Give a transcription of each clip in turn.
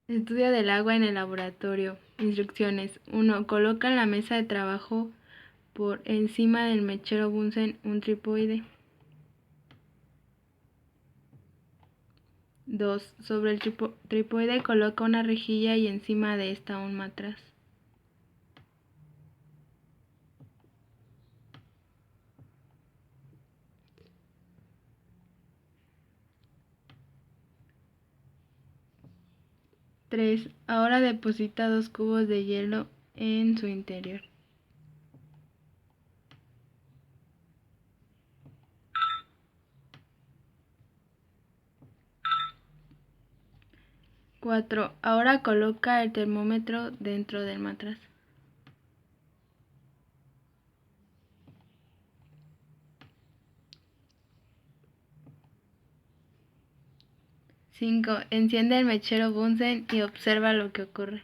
Estudio del agua en el laboratorio. Instrucciones. 1. Coloca en la mesa de trabajo por encima del mechero Bunsen un trípode. 2. Sobre el trípode coloca una rejilla y encima de esta un matraz. 3. Ahora deposita 2 cubos de hielo en su interior. 4. Ahora coloca el termómetro dentro del matraz. 5. Enciende el mechero Bunsen y observa lo que ocurre.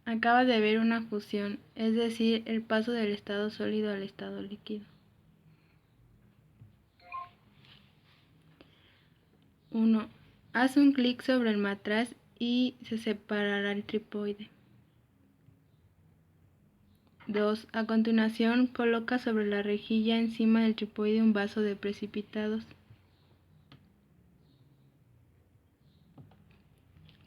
Acabas de ver una fusión, es decir, el paso del estado sólido al estado líquido. 1. Haz un clic sobre el matraz y se separará el trípode. 2. A continuación, coloca sobre la rejilla encima del trípode un vaso de precipitados.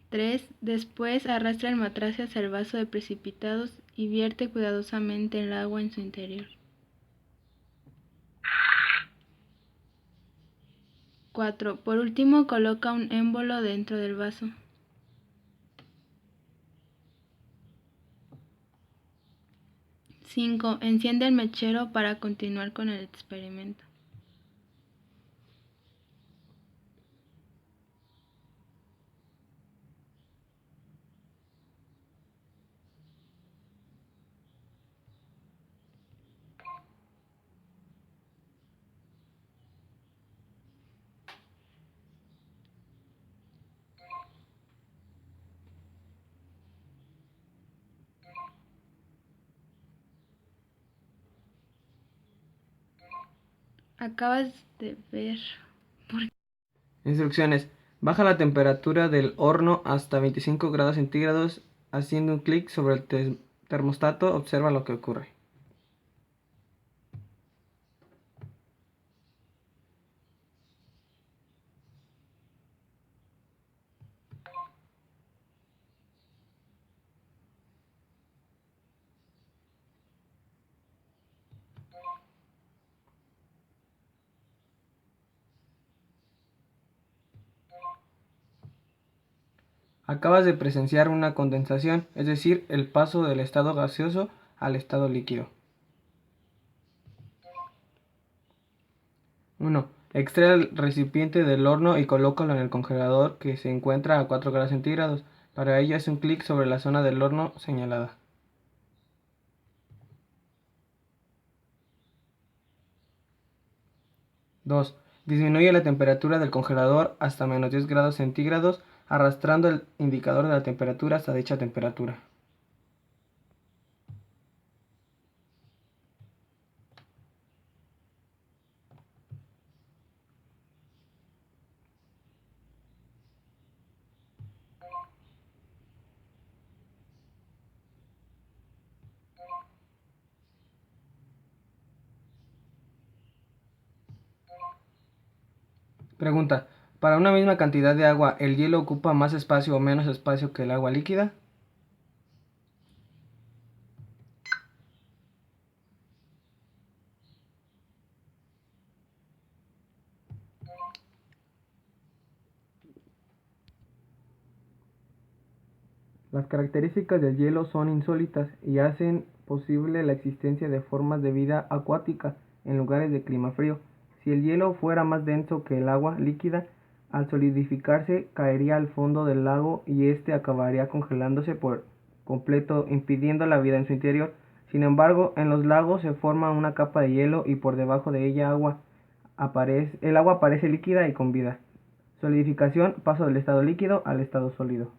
3. Después arrastra el matraz hacia el vaso de precipitados y vierte cuidadosamente el agua en su interior. 4. Por último, coloca un émbolo dentro del vaso. 5. Enciende el mechero para continuar con el experimento. Acabas de ver. Instrucciones. Baja la temperatura del horno hasta 25 grados centígrados haciendo un clic sobre el termostato. Observa lo que ocurre. Acabas de presenciar una condensación, es decir, el paso del estado gaseoso al estado líquido. 1. Extrae el recipiente del horno y colócalo en el congelador que se encuentra a 4 grados centígrados. Para ello, haz un clic sobre la zona del horno señalada. 2. Disminuye la temperatura del congelador hasta menos 10 grados centígrados, arrastrando el indicador de la temperatura hasta dicha temperatura. 'Pregunta: ¿para una misma cantidad de agua, el hielo ocupa más espacio o menos espacio que el agua líquida?' Las características del hielo son insólitas y hacen posible la existencia de formas de vida acuática en lugares de clima frío. Si el hielo fuera más denso que el agua líquida, al solidificarse caería al fondo del lago y éste acabaría congelándose por completo, impidiendo la vida en su interior. Sin embargo, en los lagos se forma una capa de hielo y por debajo de ella el agua aparece líquida y con vida. Solidificación, paso del estado líquido al estado sólido.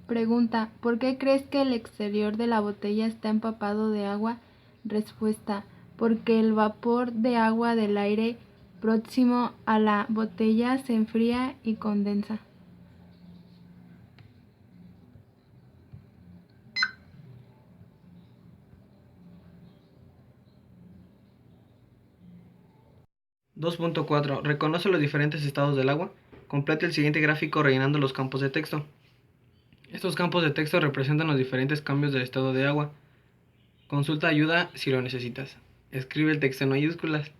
Pregunta: ¿por qué crees que el exterior de la botella está empapado de agua? Respuesta: porque el vapor de agua del aire próximo a la botella se enfría y condensa. (2.4) Reconoce los diferentes estados del agua. Completa el siguiente gráfico rellenando los campos de texto. Estos campos de texto representan los diferentes cambios del estado de agua. Consulta ayuda si lo necesitas. Escribe el texto en mayúsculas.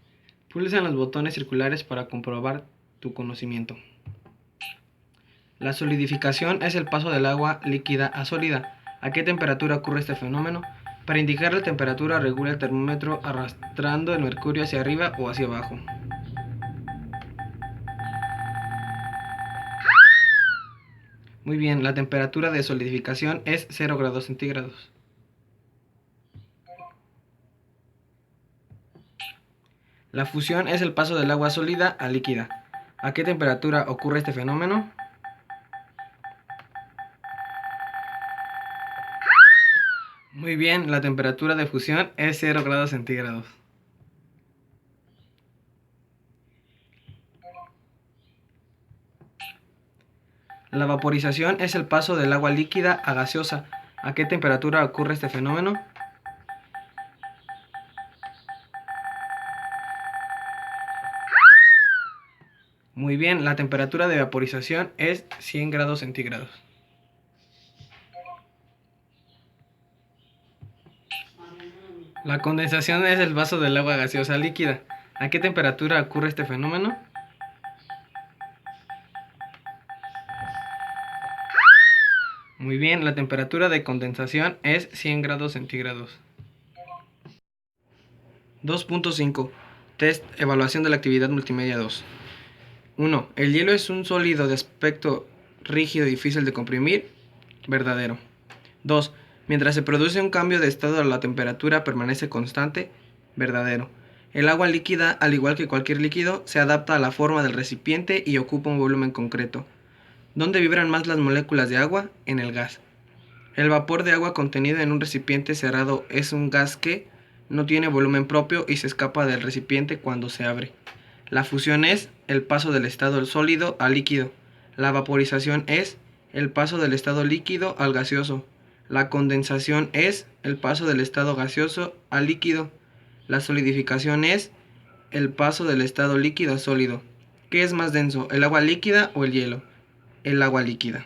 Pulsa en los botones circulares para comprobar tu conocimiento. La solidificación es el paso del agua líquida a sólida. ¿A qué temperatura ocurre este fenómeno? Para indicar la temperatura, regula el termómetro arrastrando el mercurio hacia arriba o hacia abajo. Muy bien, la temperatura de solidificación es 0 grados centígrados. La fusión es el paso del agua sólida a líquida. ¿A qué temperatura ocurre este fenómeno? Muy bien, la temperatura de fusión es 0 grados centígrados. La vaporización es el paso del agua líquida a gaseosa. ¿A qué temperatura ocurre este fenómeno? Muy bien, la temperatura de vaporización es 100 grados centígrados. La condensación es el paso del agua gaseosa a líquida. ¿A qué temperatura ocurre este fenómeno? Muy bien, la temperatura de condensación es 100 grados centígrados. 2.5 Test Evaluación de la actividad multimedia 2. 1. ¿El hielo es un sólido de aspecto rígido y difícil de comprimir? Verdadero. 2. Mientras se produce un cambio de estado, la temperatura permanece constante. Verdadero. El agua líquida, al igual que cualquier líquido, se adapta a la forma del recipiente y ocupa un volumen concreto. ¿Dónde vibran más las moléculas de agua? En el gas. El vapor de agua contenido en un recipiente cerrado es un gas que no tiene volumen propio y se escapa del recipiente cuando se abre. La fusión es el paso del estado sólido al líquido. La vaporización es el paso del estado líquido al gaseoso. La condensación es el paso del estado gaseoso al líquido. La solidificación es el paso del estado líquido a sólido. ¿Qué es más denso, el agua líquida o el hielo? El agua líquida.